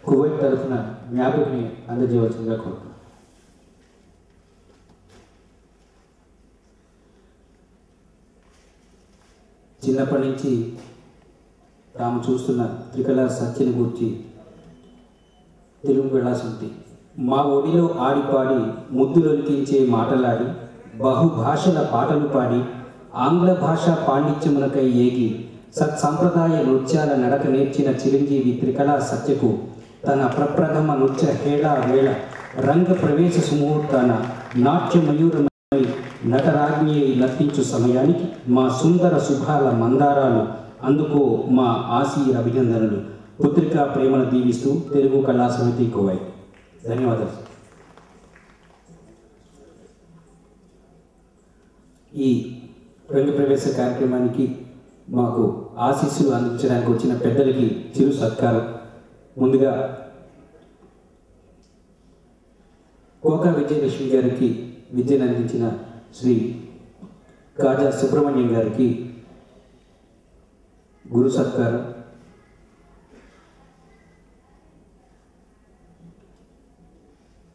Kuwait తరఫున జ్ఞాపకని అందజేయవలసిందిగా కోరుతున్నాను. చిన్నప్పటి నుంచి తాము చూస్తున్న త్రికళ సత్యని గురించి తెలుగు వెళ్ళాల్సింది. మా ఒడిలో ఆడిపాడి ముద్దులొలికించే మాటలాడి బహుభాషల పాటలు పాడి ఆంగ్ల భాష పాండిత్యమునకై ఏగి సత్సంప్రదాయ నృత్యాల నడక నేర్చిన చిరంజీవి త్రికళా సత్యకు తన ప్రప్రథమ నృత్య హేళా వేళ రంగ ప్రవేశ సుముహూర్తాన నాట్యమయూరమై నటరాజ్ఞి నర్తించు సమయానికి మా సుందర శుభాల మందారాలు అందుకో మా ఆశీయ అభినందనలు. పుత్రికా ప్రేమను దీవిస్తూ తెలుగు కళా సమితి కువైట్. ధన్యవాదాలు. ఈ రంగ ప్రవేశ కార్యక్రమానికి మాకు ఆశీస్సులు అందించడానికి వచ్చిన పెద్దలకి చిరు సత్కారం. ముందుగా కోకా విజయలక్ష్మి గారికి విద్యను అందించిన శ్రీ కాజా సుబ్రహ్మణ్యం గారికి గురు సత్కారం.